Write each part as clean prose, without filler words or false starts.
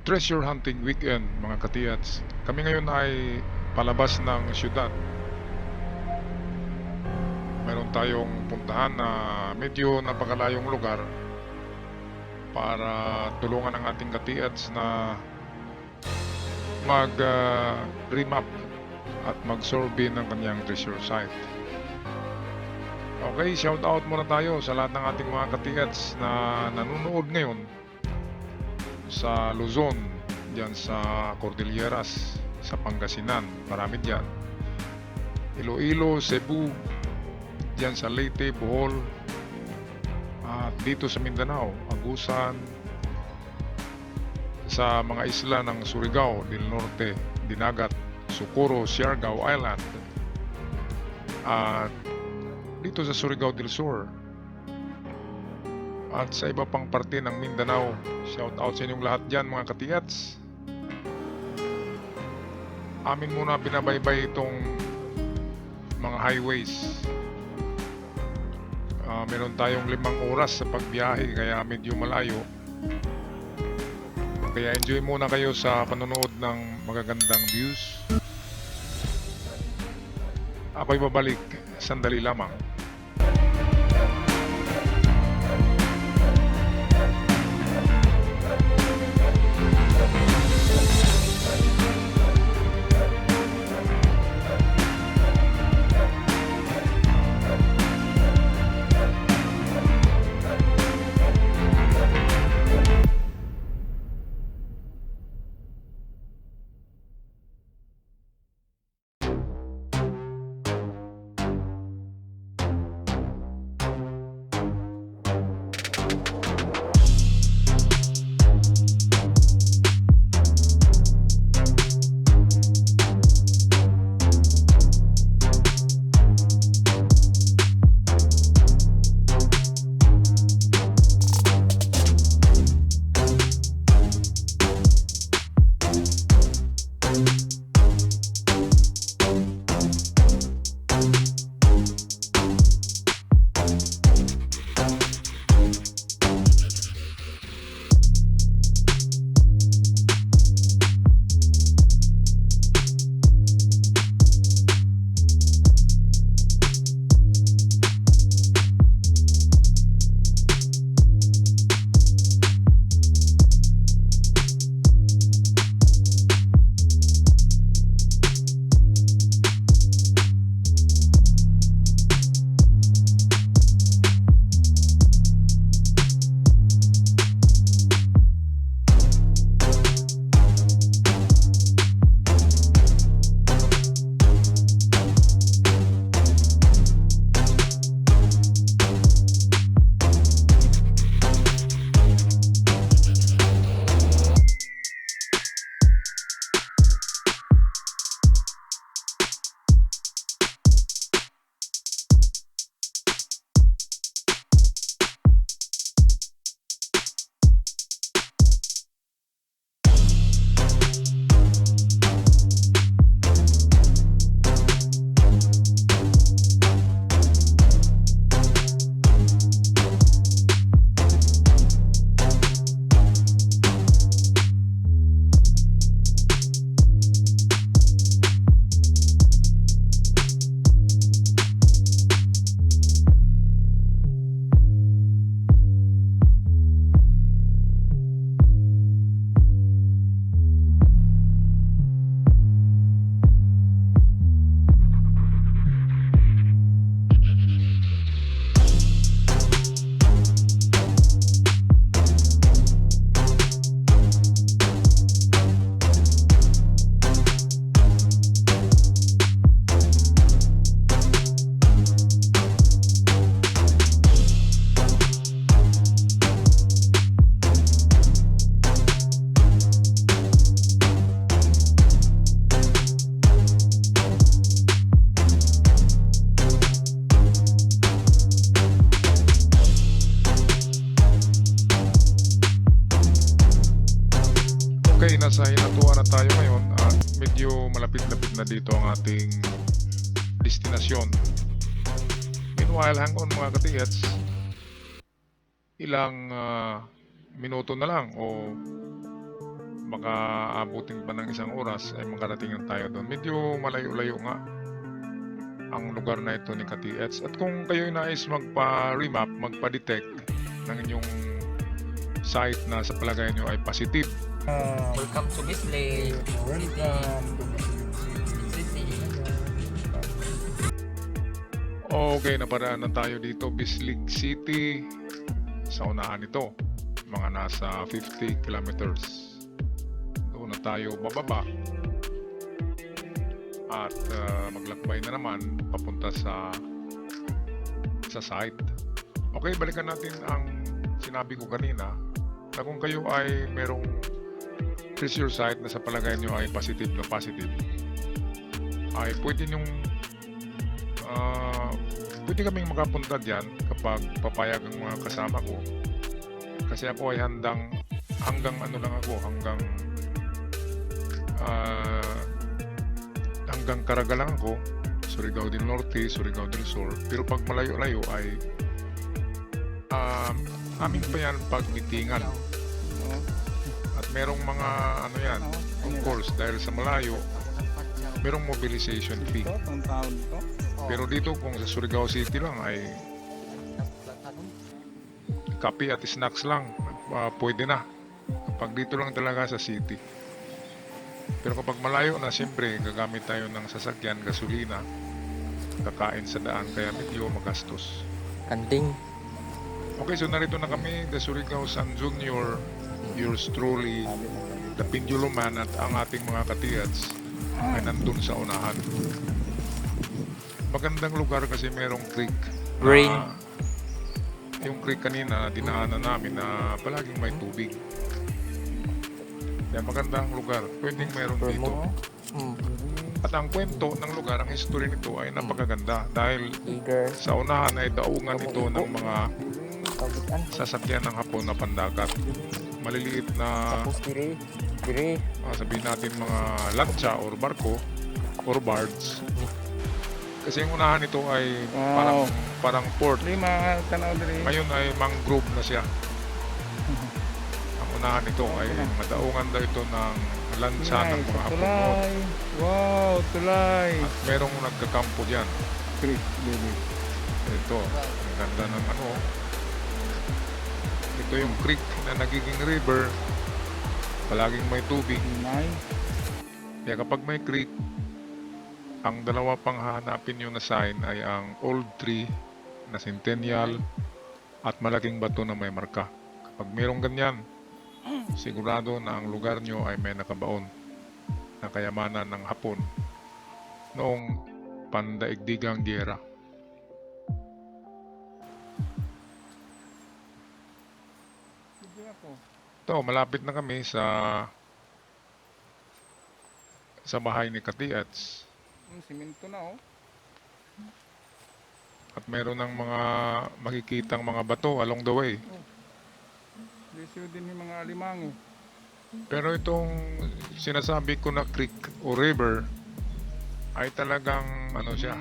Treasure hunting weekend mga katiyats. Kami ngayon ay palabas ng siyudad. Meron tayong puntahan na medyo napakalayong lugar para tulungan ang ating katiyats na mag-remap at mag-survey ng kanyang treasure site. Okay, shout out muna tayo sa lahat ng ating mga katiyats na nanonood ngayon sa Luzon, diyan sa Cordilleras, sa Pangasinan, marami diyan. Iloilo, Cebu, diyan sa Leyte, Bohol, at dito sa Mindanao, Agusan, sa mga isla ng Surigao del Norte, Dinagat, Socorro, Siargao Island, at dito sa Surigao del Sur, at sa iba pang parte ng Mindanao. Shout out sa inyong lahat dyan mga katiyats. Amin muna binabaybay itong mga highways. Meron tayong 5 oras sa pagbiyahe kaya medyo malayo. Kaya enjoy muna kayo sa panonood ng magagandang views. Ako'y babalik sandali lamang. Okay, nasa Hinatuan na tayo ngayon at medyo malapit-lapit na dito ang ating destinasyon. Meanwhile, hang on mga katiyats, ilang minuto na lang o baka abutin pa ng isang oras ay makarating na tayo doon. Medyo malayo-layo nga ang lugar na ito ni Katiets. At kung kayo nais magpa-remap, magpa-detect ng inyong site na sa palagay nyo ay positive, Welcome to Bisley. Welcome to City. okay, naparaan na tayo dito, Bislig City. Sa unahan nito, mga nasa 50 kilometers. Doon na tayo bababa. At maglakbay na naman papunta sa site. Okay, balikan natin ang sinabi ko kanina na kung kayo ay merong treasure site na sa palagay nyo ay positive na positive, ay pwede kaming makapunta dyan kapag papayag ang mga kasama ko, kasi ako ay hanggang Caraga lang ako, Surigao del Norte, Surigao del Sur. Pero pag malayo-layo ay amin pa yan pagmitingan. At merong mga yan, of course, dahil sa malayo, merong mobilization fee. Pero dito kung sa Surigao City lang ay kape at snacks lang, pwede na. Kapag dito lang talaga sa city. Pero kapag malayo na, siyempre gagamit tayo ng sasakyan, gasolina, kakain sa daan, kaya medyo magastos. Kanting. Okay, so narito na kami, the Surigao San Junior, yours truly, the Pendulum Man, at ang ating mga Katiats ay nandun sa unahan. Magandang lugar kasi merong creek. Rain. Yung creek kanina, dinaanan namin na palaging may tubig. Kaya magandang lugar. Pwedeng meron dito. At ang kwento ng lugar, ang history nito ay napakaganda dahil Eager. sa unahan ay daungan ito ng mga sasakyan ng Hapon na pandagat. Maliliit na Tapos dire. sabihin natin mga lancha or barko or barge. Kasi yung unahan nito ay parang port. Lima tanaw diri. Ngayon ay mangrove na siya. Ang unahan nito ay madaungan daw ito ng lansa ng mga Hapon noon. Tulay. Wow, tulay. At merong nagkakampo dyan. Creek, baby. Ito, ang ganda ng ito yung creek na nagiging river. Palaging may tubig. Nice. Kaya kapag may creek, ang dalawa pang hahanapin nyo na sign ay ang old tree na centennial at malaking bato na may marka. Kapag mayroong ganyan, sigurado na ang lugar nyo ay may nakabaon na kayamanan ng Hapon noong pandaigdigang giyera. Ito, malapit na kami sa bahay ni Katiats. Simento na At meron ng mga makikitang mga bato along the way. Resyo din yung mga alimango. Pero itong sinasabi ko na creek o river ay talagang siya.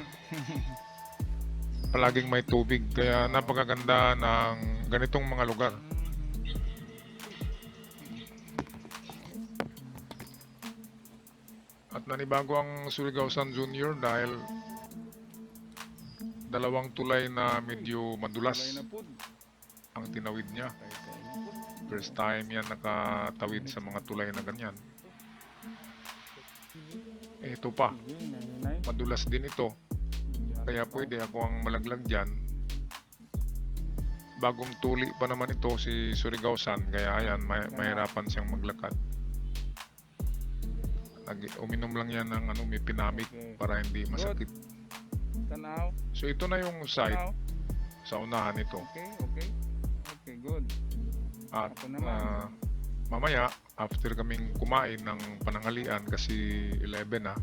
Palaging may tubig, kaya napakaganda ng ganitong mga lugar. At nanibago ang Surigao San Junior dahil dalawang tulay na medyo madulas ang tinawid niya. First time yan nakatawid sa mga tulay na ganyan. Ito pa, madulas din ito. Kaya pwede ako ang malaglag dyan. Bagong tuli pa naman ito si Surigao San, kaya ayan, mahirapan siyang maglakad. Uminom lang yan ng may pinamik para hindi masakit. Tanaw. So ito na yung site sa unahan nito. Okay, good. At Ako naman. mamaya, after kaming kumain ng pananghalian kasi 11 na,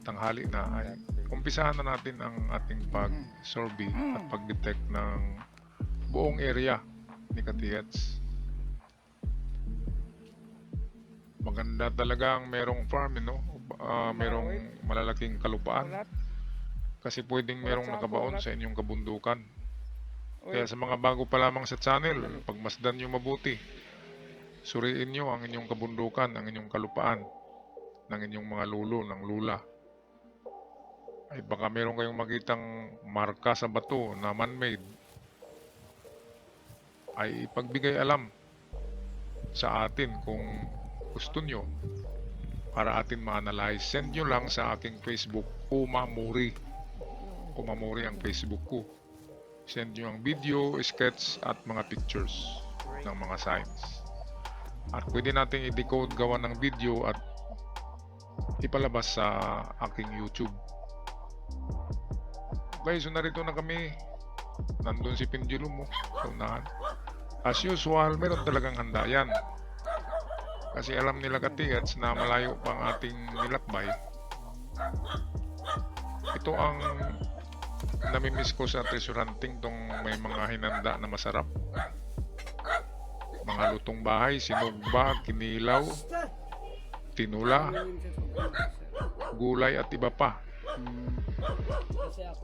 tanghali na, ay umpisahan na natin ang ating pag-survey at pag-detect ng buong area ni Katiats. Maganda talaga ang merong farm, merong malalaking kalupaan. Kasi pwedeng merong nakabaon sa inyong kabundukan. Kaya sa mga bago pa lamang sa channel, pagmasdan nyo mabuti. Suriin nyo ang inyong kabundukan, ang inyong kalupaan, ng inyong mga lulo, ng lula. Ay baka meron kayong makitang marka sa bato na man-made. Ay ipagbigay alam sa atin kung gusto nyo para atin ma-analyze. Send nyo lang sa aking Facebook, Umamuri. Umamuri ang Facebook ko. Send nyo ang video, sketch at mga pictures ng mga signs. At pwede natin i-decode gawa ng video at ipalabas sa aking YouTube. Okay, so narito na kami. Nandun si Pendulum mo sa unahan. As usual, meron talagang handa yan. Kasi alam nila katigats na malayo pa ang ating nilakbay. Ito ang namimiss ko sa treasure hunting, tong may mga hinanda na masarap. Mga lutong bahay, sinugba, kinilaw, tinula, gulay at iba pa.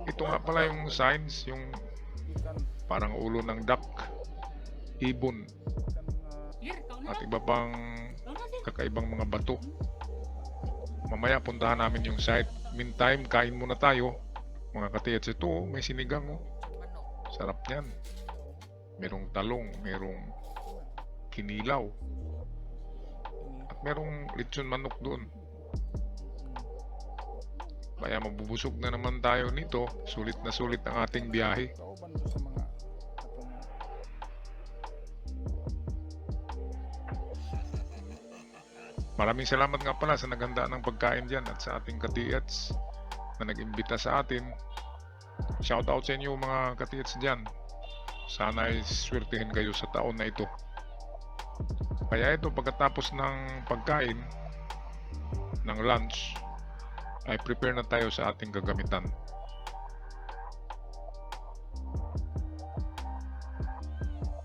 Ito nga pala yung signs, yung parang ulo ng duck, ibon, at iba pang kakaibang mga bato. Mamaya puntahan namin yung site. Meantime, kain muna tayo. Mga katiyats, ito may sinigang, oh. Sarap yan. Merong talong, merong kinilaw, at merong lechon manok doon. Kaya mabubusog na naman tayo nito. Sulit na sulit ang ating biyahe. Kauban to sa mga atong Maraming salamat nga pala sa naghanda ng pagkain dyan at sa ating katiyats na nag-imbita sa atin. Shout out sa inyo mga katiyats dyan. Sana ay swertihin kayo sa taon na ito. Kaya ito, pagkatapos ng pagkain ng lunch, ay prepare na tayo sa ating gagamitan.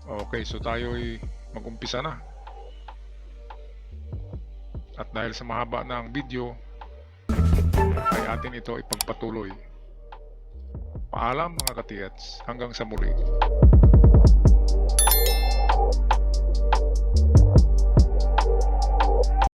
Okay, so tayo'y mag-umpisa na. At dahil sa mahaba na ang video, ay atin ito ipagpatuloy. Paalam mga katiyats, hanggang sa muli.